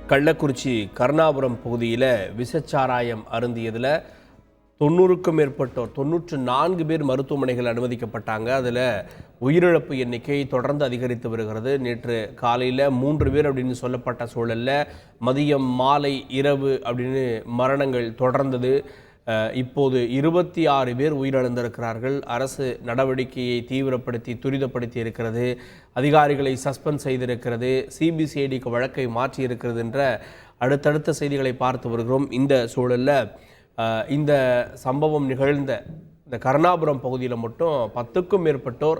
கள்ளக்குறிச்சி கருணாபுரம் பகுதியில் விஷச்சாராயம் அருந்தியதில் 90க்கும் மேற்பட்டோர் 94 பேர் மருத்துவமனைகள் அனுமதிக்கப்பட்டாங்க. அதில் உயிரிழப்பு எண்ணிக்கை தொடர்ந்து அதிகரித்து வருகிறது. நேற்று காலையில் 3 பேர் அப்படின்னு சொல்லப்பட்ட சூழலில் மதியம் மாலை இரவு அப்படின்னு மரணங்கள் தொடர்ந்தது. இப்போது 26 பேர் உயிரிழந்திருக்கிறார்கள். அரசு நடவடிக்கையை தீவிரப்படுத்தி துரிதப்படுத்தி இருக்கிறது. அதிகாரிகளை சஸ்பெண்ட் செய்திருக்கிறது. சிபிசிஐடிக்கு வழக்கை மாற்றி இருக்கிறது என்ற அடுத்தடுத்த செய்திகளை பார்த்து வருகிறோம். இந்த சூழலில் இந்த சம்பவம் நிகழ்ந்த இந்த கருணாபுரம் பகுதியில் மட்டும் 10க்கும் மேற்பட்டோர்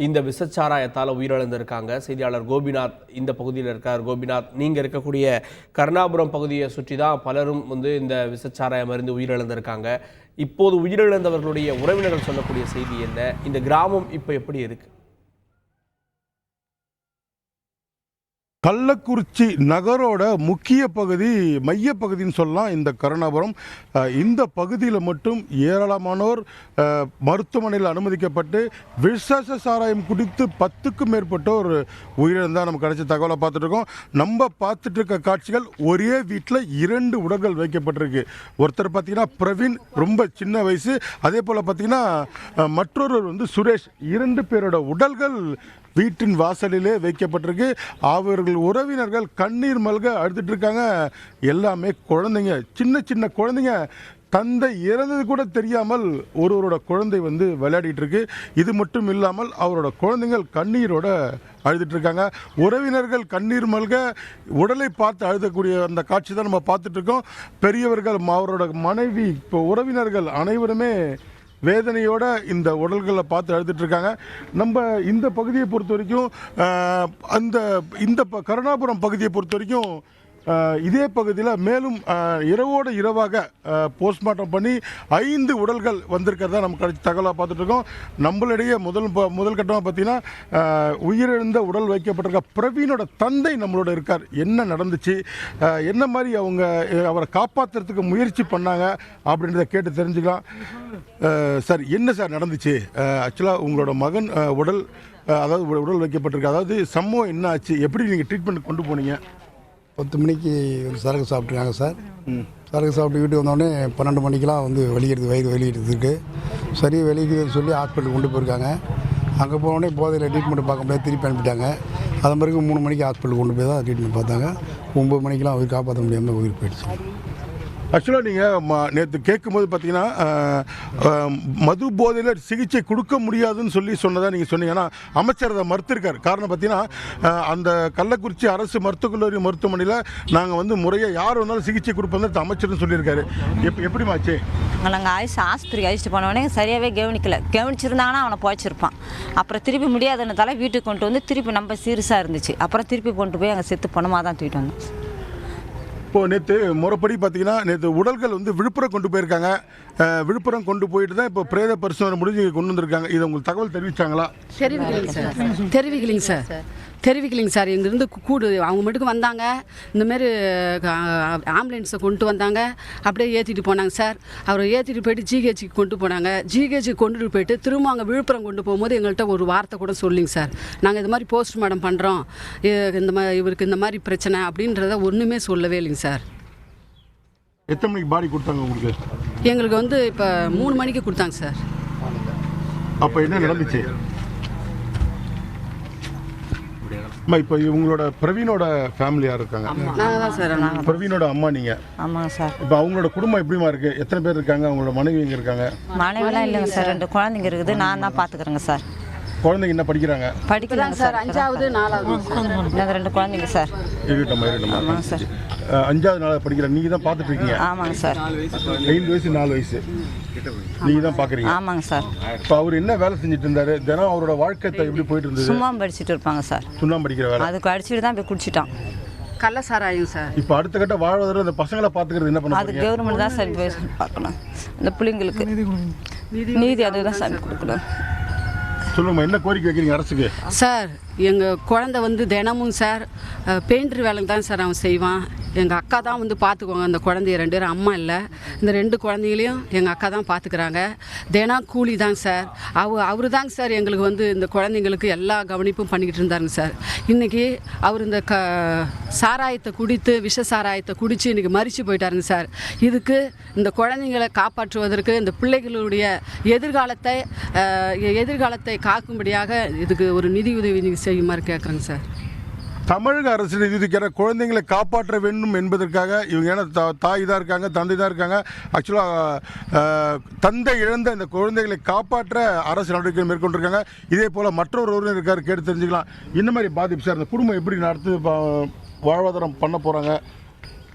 இந்த விஷச்சாராயத்தால் உயிரிழந்திருக்காங்க. செய்தியாளர் கோபிநாத் இந்த பகுதியில் இருக்கார். கோபிநாத், நீங்கள் இருக்கக்கூடிய கருணாபுரம் பகுதியை சுற்றி தான் பலரும் இந்த விஷச்சாராயம் அருந்து உயிரிழந்திருக்காங்க. இப்போது உயிரிழந்தவர்களுடைய உறவினர்கள் சொல்லக்கூடிய செய்தி என்ன? இந்த கிராமம் இப்போ எப்படி இருக்கு? கள்ளக்குறிச்சி நகரோட முக்கிய பகுதி, மையப்பகுதின்னு சொல்லலாம் இந்த கருணாபுரம். இந்த பகுதியில் மட்டும் ஏராளமானோர் மருத்துவமனையில் அனுமதிக்கப்பட்டு விஷ சாராயம் குடித்து 10க்கும் மேற்பட்டோர் உயிரிழந்தால் நம்ம கிடைச்ச தகவலை பார்த்துட்டு இருக்கோம். நம்ம பார்த்துட்டு இருக்க காட்சிகள், ஒரே வீட்டில் 2 உடல்கள் வைக்கப்பட்டிருக்கு. ஒருத்தர் பார்த்தீங்கன்னா பிரவீன், ரொம்ப சின்ன வயசு. அதே போல் பார்த்தீங்கன்னா மற்றொரு சுரேஷ். 2 பேரோட உடல்கள் வீட்டின் வாசலிலே வைக்கப்பட்டிருக்கு. அவர்கள் உறவினர்கள் கண்ணீர் மல்க அழுதுட்டு இருக்காங்க. எல்லாமே குழந்தைங்க, சின்ன சின்ன குழந்தைங்க. தந்தை இறந்தது கூட தெரியாமல் ஒருவரோட குழந்தை விளையாடிட்டு இருக்கு. இது மட்டும் இல்லாமல் அவரோட குழந்தைகள் கண்ணீரோட அழுதுட்டு இருக்காங்க. உறவினர்கள் கண்ணீர் மல்க உடலை பார்த்து அழுதக்கூடிய அந்த காட்சி தான் நம்ம பார்த்துட்டு இருக்கோம். பெரியவர்கள், அவரோட மனைவி, இப்போ உறவினர்கள் அனைவருமே வேதனையோட இந்த உடல்களை பார்த்து அழுதுட்டு இருக்காங்க. நம்ம இந்த பகுதியை பொறுத்த வரைக்கும், இந்த கருணாபுரம் பகுதியை பொறுத்த வரைக்கும் இதே பகுதியில் மேலும் இரவோடு இரவாக போஸ்ட்மார்ட்டம் பண்ணி 5 உடல்கள் வந்திருக்கிறதா நம்ம கிடைச்ச தகவலாக பார்த்துட்டு இருக்கோம். நம்மளிடையே முதல் கட்டமாக பார்த்தீங்கன்னா உயிரிழந்த உடல் வைக்கப்பட்டிருக்க பிரவீனோட தந்தை நம்மளோட இருக்கார். என்ன நடந்துச்சு, என்ன மாதிரி அவரை காப்பாற்றுறதுக்கு முயற்சி பண்ணாங்க அப்படின்றத கேட்டு தெரிஞ்சுக்கலாம். சார், என்ன சார் நடந்துச்சு? ஆக்சுவலாக உங்களோட மகன் உடல் வைக்கப்பட்டிருக்கு. அதாவது சம்பவம் என்ன ஆச்சு, எப்படி நீங்கள் ட்ரீட்மெண்ட் கொண்டு போனீங்க? 10 மணிக்கு சரக்கு சாப்பிட்ருக்காங்க சார். சரக்கு சாப்பிட்டு வீட்டுக்கு வந்தோடனே 12 மணிக்கெலாம் வயிறு வெளியிடுறதுக்கு சரி வெளியிடுதுன்னு சொல்லி ஹாஸ்பிட்டலுக்கு கொண்டு போயிருக்காங்க. அங்கே போனோடனே போதையில் ட்ரீட்மெண்ட் பார்க்க முடியாது, திருப்பி அனுப்பிட்டாங்க. அதன் பிறகு 3 மணிக்கு ஹாஸ்பிட்டலுக்கு கொண்டு போய் தான் ட்ரீட்மெண்ட் பார்த்தாங்க. 9 மணிக்கெலாம் உயிர் காப்பாற்ற முடியாமல் உயிர் போயிடுச்சு. ஆக்சுவலாக நீங்கள் நேற்று கேட்கும்போது பார்த்தீங்கன்னா மது போதையில் சிகிச்சை கொடுக்க முடியாதுன்னு சொன்னதாக நீங்கள் சொன்னீங்க. ஆனால் அமைச்சர் அதை மறுத்திருக்கார். காரணம் பார்த்தீங்கன்னா அந்த கள்ளக்குறிச்சி அரசு மருத்துவக் கல்லூரி மருத்துவமனையில் நாங்கள் முறையாக யார் வந்தாலும் சிகிச்சை கொடுப்போம் அமைச்சர்னு சொல்லியிருக்காரு. எப்படிமாச்சு? நாங்கள் ஆஸ்பத்திரிக்கு அழைச்சிட்டு போனவொடனே சரியாகவே கவனிச்சிருந்தாங்கன்னா அவனை போய்ச்சிருப்பான். அப்புறம் திருப்பி முடியாதுன்னதால வீட்டுக்கு கொண்டு திருப்பி நம்ம சீரியஸாக இருந்துச்சு. அப்புறம் திருப்பி கொண்டு போய் அங்கே செத்து பணமாக தான் தூக்கிட்டு வந்தோம். இப்போது நேற்று முறைப்படி பார்த்தீங்கன்னா நேற்று உடல்கள் விழுப்புரம் கொண்டு போயிருக்காங்க. விழுப்புரம் கொண்டு போயிட்டு தான் இப்போ பிரேத பரிசோதனை முடிஞ்சு கொண்டு வந்திருக்காங்க. இதை உங்களுக்கு தகவல் தெரிவித்தாங்களா? தெரிவிக்கலைங்க சார். எங்கேருந்து அவங்க மட்டும் வந்தாங்க. இந்தமாரி ஆம்புலன்ஸை கொண்டு வந்தாங்க, அப்படியே ஏற்றிட்டு போனாங்க சார். அவரை ஏற்றிட்டு போயிட்டு ஜிஹெச்சுக்கு கொண்டு போனாங்க. ஜிஹெச்சுக்கு கொண்டுட்டு போயிட்டு திரும்ப அங்கே விழுப்புரம் கொண்டு போகும்போது எங்கள்கிட்ட ஒரு வார்த்தை கூட சொல்லிங்க சார். நாங்கள் இது மாதிரி போஸ்ட்மார்ட்டம் பண்ணுறோம், இவருக்கு இந்த மாதிரி பிரச்சனை அப்படின்றத ஒன்றுமே சொல்லவே இல்லைங்க சார். எத்தனை மணிக்கு பாடி கொடுத்தாங்க உங்களுக்கு? எங்களுக்கு இப்போ 3 மணிக்கு கொடுத்தாங்க சார். அப்போ என்ன நடந்துச்சு? இப்போ இவங்களோட பிரவீனோட ஃபேமிலி யார் இருக்காங்க? நாங்கள் தான் சார். பிரவீனோட அம்மா நீங்கள்? ஆமாங்க சார். இப்போ அவங்களோட குடும்பம் எப்படிமா இருக்குது? எத்தனை பேர் இருக்காங்க? அவங்களோட மனைவி எங்கே இருக்காங்க? மனைவிலாம் இல்லைங்க சார். 2 குழந்தைங்க இருக்குது. நான் தான் பார்த்துக்கிறேங்க சார். குழந்தைங்க என்ன படிக்கிறாங்க? படிக்கிறாங்க சார். 5வது 4வது. நாங்கள் 2 குழந்தைங்க சார். ஆமாங்க சார். 5வது 4வது படிக்கிற நீங்கள் தான் பார்த்துட்டு இருக்கீங்க? ஆமாங்க சார். 5 வயசு 4 வயசு நீங்கள் தான் பார்க்குறீங்க? ஆமாங்க சார். இப்போ அவர் என்ன வேலை செஞ்சுட்டு இருந்தாரு? தினம் அவரோட வாழ்க்கை எப்படி போயிட்டு இருந்தது? சும்மா படிச்சுட்டு இருப்பாங்க சார். சுண்ணாம்பு படிக்கிற வேலை. அதுக்கு அடிச்சுட்டு தான் போய் குடிச்சிட்டான். கள்ள சாராயம் சார். இப்போ அடுத்த கட்ட வாழ்வதற்கு அந்த பசங்களை பார்த்துக்கிறது என்ன பண்ண? அது கவர்மெண்ட் தான் சார் போய் பார்க்கணும். இந்த பிள்ளைங்களுக்கு நீதி அதுதான் சார் கொடுக்கணும். சொல்லுங்க, என்ன கோரிக்கை வைக்கிறீங்க அரசுக்கு? சார், எங்கள் குழந்த வந்து தினமும் சார் பெயிண்டர் வேலை தான் சார் அவன் செய்வான். எங்கள் அக்கா தான் வந்து பார்த்துக்குவாங்க அந்த குழந்தைய 2 பேரும். அம்மா இல்லை, இந்த 2 குழந்தைகளையும் எங்கள் அக்கா தான் பார்த்துக்கிறாங்க. தினம் கூலி தாங்க சார். அவரு தாங்க சார் எங்களுக்கு வந்து இந்த குழந்தைங்களுக்கு எல்லா கவனிப்பும் பண்ணிக்கிட்டு இருந்தாருங்க சார். இன்றைக்கி அவர் இந்த சாராயத்தை குடித்து விஷ சாராயத்தை குடித்து இன்றைக்கி மரிச்சு போயிட்டாருங்க சார். இதுக்கு இந்த குழந்தைங்களை காப்பாற்றுவதற்கு இந்த பிள்ளைகளுடைய எதிர்காலத்தை காக்கும்படியாக இதுக்கு ஒரு நிதி உதவி நீங்கள் செய்யுமாறு கேட்குறேங்க சார். தமிழக அரசு நிதி ஒதுக்கிற குழந்தைங்களை காப்பாற்ற வேண்டும் என்பதற்காக இவங்க ஏன்னா தாய் தான் இருக்காங்க, தந்தை தான் இருக்காங்க. ஆக்சுவலாக தந்தை இழந்த இந்த குழந்தைகளை காப்பாற்ற அரசு நடவடிக்கை மேற்கொண்டிருக்காங்க. இதே போல் மற்றொரு இருக்கார், கேட்டு தெரிஞ்சுக்கலாம். இந்த மாதிரி பாதிப்பு சார், இந்த குடும்பம் எப்படி நடத்து வாழ்வாதாரம் பண்ண போகிறாங்க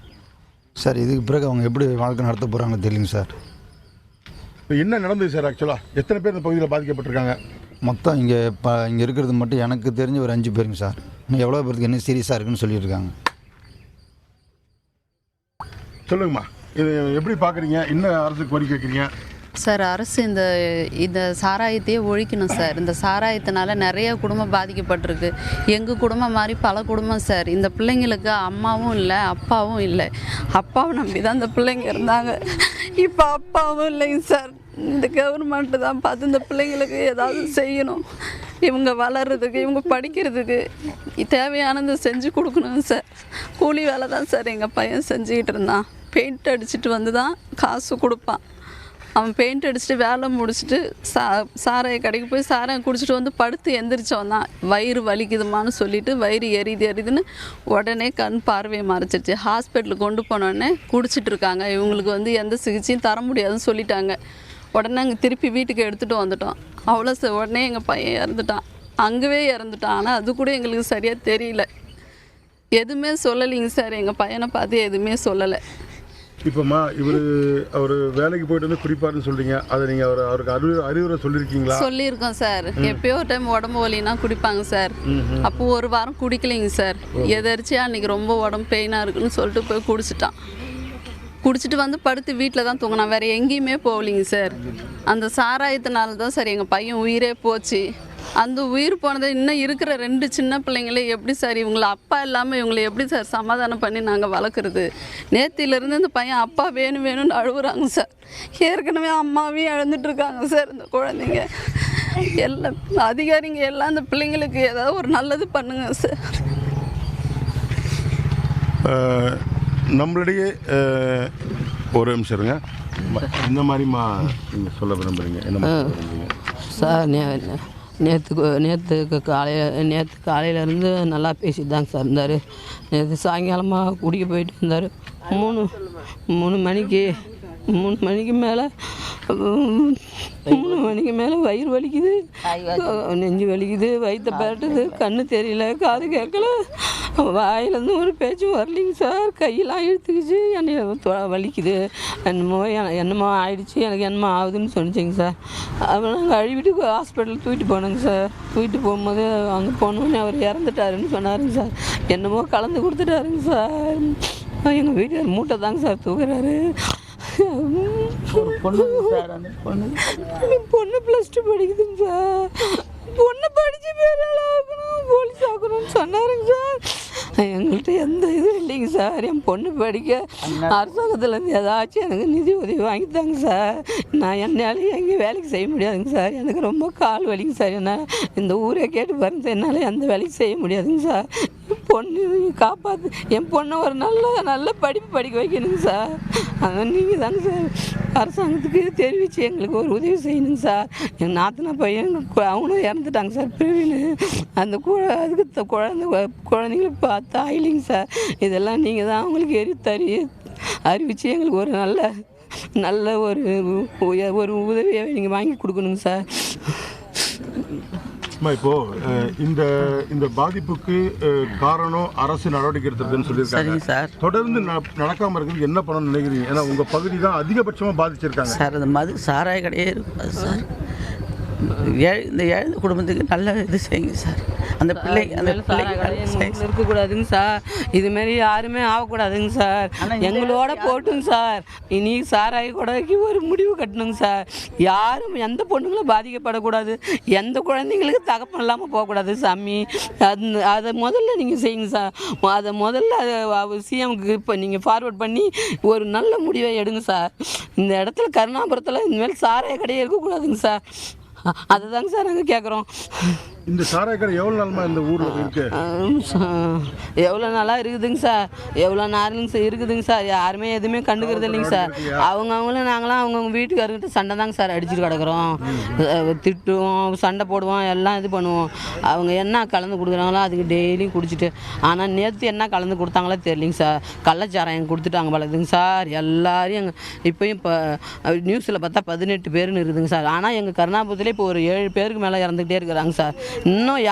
சார்? இதுக்கு பிறகு அவங்க எப்படி வாழ்க்கை நடத்த போகிறாங்க தெரியலைங்க சார். என்ன நடந்தது சார்? ஆக்சுவலாக எத்தனை பேர் இந்த பகுதியில் பாதிக்கப்பட்டிருக்காங்க? மொத்தம் இங்கே இருக்கிறது மட்டும் எனக்கு தெரிஞ்ச ஒரு 5 பேருங்க சார். இன்னும் எவ்வளோ பேருக்கு என்ன சீரியஸாக இருக்குன்னு சொல்லியிருக்காங்க. சொல்லுங்கம்மா, இது எப்படி பார்க்குறீங்க? என்ன அரசுக்கு கோரிக்கை வைக்கிறீங்க சார்? அரசு இந்த சாராயத்தையே ஒழிக்கணும் சார். இந்த சாராயத்தினால நிறைய குடும்பம் பாதிக்கப்பட்டிருக்கு. எங்கள் குடும்பம் மாதிரி பல குடும்பம் சார். இந்த பிள்ளைங்களுக்கு அம்மாவும் இல்லை, அப்பாவும் இல்லை. அப்பாவை நம்பி தான் இந்த பிள்ளைங்க இருந்தாங்க. இப்போ அப்பாவும் இல்லைங்க சார். இந்த கவர்மெண்ட்டு தான் பார்த்து இந்த பிள்ளைங்களுக்கு ஏதாவது செய்யணும். இவங்க வளர்கிறதுக்கு, இவங்க படிக்கிறதுக்கு தேவையானதை செஞ்சு கொடுக்கணும் சார். கூலி வேலை தான் சார் எங்கள் பையன் செஞ்சுக்கிட்டு இருந்தான். பெயிண்ட் அடிச்சுட்டு வந்து தான் காசு கொடுப்பான். அவன் பெயிண்ட் அடிச்சுட்டு வேலை முடிச்சுட்டு சாராய கடைக்கு போய் சாராயம் குடிச்சிட்டு வந்து படுத்து எந்திரிச்சவன் தான். வயிறு வலிக்குதுமான்னு சொல்லிவிட்டு வயிறு எரியுதுன்னு உடனே கண் பார்வையை மறைச்சிருச்சு. ஹாஸ்பிட்டலுக்கு கொண்டு போனோடனே குடிச்சிட்டு இருக்காங்க. இவங்களுக்கு வந்து எந்த சிகிச்சையும் தர முடியாதுன்னு சொல்லிட்டாங்க. உடனே அங்கே திருப்பி வீட்டுக்கு எடுத்துகிட்டு வந்துட்டோம். அவ்வளோ உடனே எங்கள் பையன் இறந்துட்டான். அங்கேவே இறந்துட்டான். ஆனால் அது கூட எங்களுக்கு சரியாக தெரியல. எதுவுமே சொல்லலைங்க சார். எங்கள் பையனை பார்த்து எதுவுமே சொல்லலை. இப்போம்மா அவர் வேலைக்கு போயிட்டு வந்து குடிப்பாருன்னு சொல்கிறீங்க. அதை நீங்கள் அவருக்கு அறிவுரை சொல்லியிருக்கீங்களா? சொல்லியிருக்கோம் சார். எப்பயோ ஒரு டைம் உடம்பு வலினா குடிப்பாங்க சார். அப்போ ஒரு வாரம் குடிக்கலைங்க சார். எதரிச்சியா அன்றைக்கி ரொம்ப உடம்பு பெயினாக இருக்குன்னு சொல்லிட்டு போய் குடிச்சிட்டான். குடிச்சிட்டு வந்து படுத்து வீட்டில் தான் தூங்கினான். வேறு எங்கேயுமே போகலிங்க சார். அந்த சாராயத்தினால தான் சார் எங்கள் பையன் உயிரே போச்சு. அந்த உயிர் போனதை இன்னும் இருக்கிற 2 சின்ன பிள்ளைங்களே எப்படி சார் இவங்கள அப்பா இல்லாமல் இவங்களை எப்படி சார் சமாதானம் பண்ணி நாங்கள் வளர்க்குறது? நேத்திலேருந்து இந்த பையன் அப்பா வேணும்னு அழுகுறாங்க சார். ஏற்கனவே அம்மாவையும் இழந்துட்டுருக்காங்க சார் இந்த குழந்தைங்க. எல்லாம் அதிகாரிங்க எல்லாம் இந்த பிள்ளைங்களுக்கு ஏதாவது ஒரு நல்லது பண்ணுங்க சார். நம்மளிடையே ஒரு நிமிஷம் இருங்க. இந்த மாதிரிமா நீங்கள் சொல்ல விரும்புகிறீங்க? என்ன சார்? நேற்று காலையிலேருந்து நல்லா பேசிட்டு தாங்க சார் இருந்தார். நேற்று சாயங்காலமாக குடிக்க போயிட்டு இருந்தார். 3 மணிக்கு மேலே 3 மணிக்கு மேலே வயிறு வலிக்குது, நெஞ்சு வலிக்குது, வயிற்ற பரட்டுது, கண்ணு தெரியல, காது கேட்கல, வாயிலேருந்து ஒரு பேச்சு வரலிங்க சார். கையெல்லாம் இழுத்துக்குச்சு, என்னை வலிக்குது, என்னமோ ஆயிடுச்சு, எனக்கு என்னமோ ஆகுதுன்னு சொன்னிச்சிங்க சார். அப்புறம் நாங்கள் அழுவிட்டு ஹாஸ்பிட்டலுக்கு தூக்கிட்டு போனோங்க சார். தூக்கிட்டு போகும்போது அங்கே போனோன்னே அவர் இறந்துட்டாருன்னு சொன்னாருங்க சார். என்னமோ கலந்து கொடுத்துட்டாருங்க சார். எங்கள் வீட்டுக்கார் மூட்டை தாங்க சார் தூக்குறாரு. பொண்ணு +2 படிக்குதுங்க சார். பொண்ணு படித்து பேரால் ஆகணும், போலீஸ் ஆகணும்னு சொன்னாருங்க சார். எங்கள்கிட்ட எந்த இதுவும் இல்லைங்க சார். என் பொண்ணு படிக்க அரசாங்கத்துலேருந்து ஏதாச்சும் எனக்கு நிதி உதவி வாங்கித்தாங்க சார். நான் என்னாலையும் எங்கேயும் வேலைக்கு செய்ய முடியாதுங்க சார். எனக்கு ரொம்ப கால் வலிங்க சார். என்னால் இந்த ஊரே கேட்டு பாருங்க சார், என்னால் எந்த வேலையும் செய்ய முடியாதுங்க சார். பொண்ணு காப்பாற்று, என் பொண்ணை ஒரு நல்ல படிப்பு படிக்க வைக்கணுங்க சார். அதான் நீங்கள் தாங்க சார் அரசாங்கத்துக்கு தெரிவித்து எங்களுக்கு ஒரு உதவி செய்யணுங்க சார். எங்கள் நாத்தனா பையன் அவனும் இறந்துட்டாங்க சார், பிரவீனு. அந்த அதுக்கு குழந்தைங்களை பார்த்தா இல்லைங்க சார். இதெல்லாம் நீங்கள் தான் அவங்களுக்கு அறிவித்து எங்களுக்கு ஒரு நல்ல ஒரு உதவியை நீங்கள் வாங்கி கொடுக்கணுங்க சார். இப்போது இந்த பாதிப்புக்கு காரணம் அரசு நடவடிக்கை எடுத்துருக்குன்னு சொல்லியிருக்காங்க சார். தொடர்ந்து நடக்காமல் இருக்கிறது என்ன பண்ணணும்னு நினைக்கிறீங்க? ஏன்னா உங்கள் பகுதி தான் அதிகபட்சமாக பாதிச்சிருக்காங்க சார். அந்த சாராய கடையே இருக்கும் சார். இந்த ஏழை குடும்பத்துக்கு நல்ல இது செய்யுங்க சார். அந்த பிள்ளை இருக்கக்கூடாதுங்க சார். இதுமாரி யாருமே ஆகக்கூடாதுங்க சார். எங்களோட போட்டுங்க சார். இனி சாராய கொடைக்கு ஒரு முடிவு கட்டணுங்க சார். யாரும் எந்த பொண்ணுங்களும் பாதிக்கப்படக்கூடாது, எந்த குழந்தைங்களுக்கு தகப்பம் இல்லாமல் போகக்கூடாது சாமி. அதை முதல்ல நீங்கள் செய்யுங்க சார். அதை முதல்ல சிஎம்க்கு இப்போ நீங்கள் ஃபார்வர்ட் பண்ணி ஒரு நல்ல முடிவை எடுங்க சார். இந்த இடத்துல கருணாபுரத்தில் இனிமேல் சாராய கடையே இருக்கக்கூடாதுங்க சார். அதுதாங்க சார் நாங்கள் கேட்குறோம். இந்த சாராய கடை எவ்வளோ நாளமா இந்த ஊரில் இருக்கு? எவ்வளோ நாளாக இருக்குதுங்க சார், எவ்வளோ நாளுங்க சார் இருக்குதுங்க சார். யாருமே எதுவுமே கண்டுக்கிறது இல்லைங்க சார். அவங்களும் நாங்களாம் அவங்கவுங்க வீட்டுக்காரர்கிட்ட சண்டை தாங்க சார் அடிச்சுட்டு கிடக்குறோம். திட்டுவோம், சண்டை போடுவோம், எல்லாம் இது பண்ணுவோம். அவங்க என்ன கலந்து கொடுக்குறாங்களோ அதுக்கு டெய்லியும் குடிச்சிட்டு. ஆனால் நேற்று என்ன கலந்து கொடுத்தாங்களோ தெரியலிங்க சார். கள்ளச்சாராயம் கொடுத்துட்டாங்க பழகுதுங்க சார். எல்லாரையும் இப்போயும் இப்போ நியூஸில் பார்த்தா 18 பேருன்னு இருக்குதுங்க சார். ஆனால் எங்கள் கருணாபுரத்துலேயே இப்போ ஒரு 7 பேருக்கு மேலே இறந்துக்கிட்டே இருக்கிறாங்க சார். இன்னும்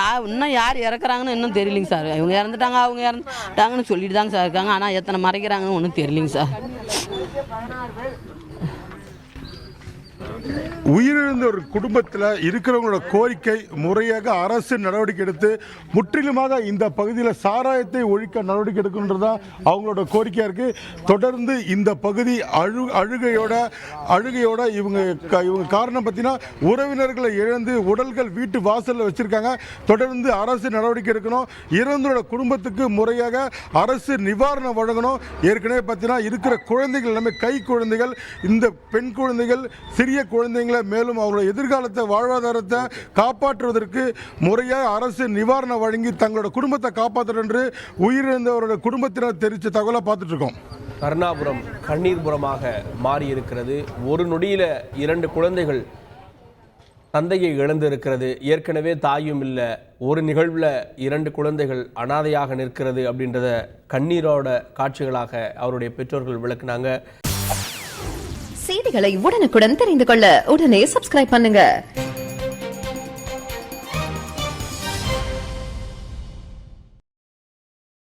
யார் இறக்குறாங்கன்னு இன்னும் தெரியலிங்க சார். இவங்க இறந்துட்டாங்க, அவங்க இறந்துட்டாங்கன்னு சொல்லிட்டு தாங்க சார் இருக்காங்க. ஆனால் எத்தனை மறைக்கிறாங்கன்னு ஒன்றும் தெரியலிங்க சார். உயிரிழந்த ஒரு குடும்பத்தில் இருக்கிறவங்களோட கோரிக்கை முறையாக அரசு நடவடிக்கை எடுத்து முற்றிலுமாக இந்த பகுதியில் சாராயத்தை ஒழிக்க நடவடிக்கை எடுக்கணுன்றதான் அவங்களோட கோரிக்கையாக இருக்குது. தொடர்ந்து இந்த பகுதி அழுகையோட இவங்க காரணம் பார்த்தீங்கன்னா உறவினர்களை இழந்து உடல்கள் வீட்டு வாசலில் வச்சுருக்காங்க. தொடர்ந்து அரசு நடவடிக்கை எடுக்கணும். இறந்தோட குடும்பத்துக்கு முறையாக அரசு நிவாரணம் வழங்கணும். ஏற்கனவே பார்த்தீங்கன்னா இருக்கிற குழந்தைகள் எல்லாமே கை குழந்தைகள், இந்த பெண் குழந்தைகள், சிறிய குழந்தைங்களை மேலும் அவங்களோட எதிர்காலத்தை வாழ்வாதாரத்தை காப்பாற்றுவதற்கு முறையாக அரசு நிவாரணம் வழங்கி தங்களோட குடும்பத்தை காப்பாற்றணும் என்று உயிரிழந்தவரோட குடும்பத்தினர் தெரிவித்த தகவலை பார்த்துட்டு இருக்கோம். கருணாபுரம் கண்ணீர்புரமாக மாறி இருக்கிறது. ஒரு நொடியில 2 குழந்தைகள் தந்தையை இழந்திருக்கிறது. ஏற்கனவே தாயும் இல்லை, ஒரு நிகழ்வில் 2 குழந்தைகள் அனாதையாக நிற்கிறது அப்படின்றத கண்ணீரோட காட்சிகளாக அவருடைய பெற்றோர்கள் விளக்குனாங்க. செய்திகளை உடனுக்குடன் தெரிந்து கொள்ள உடனே சப்ஸ்கிரைப் பண்ணுங்க.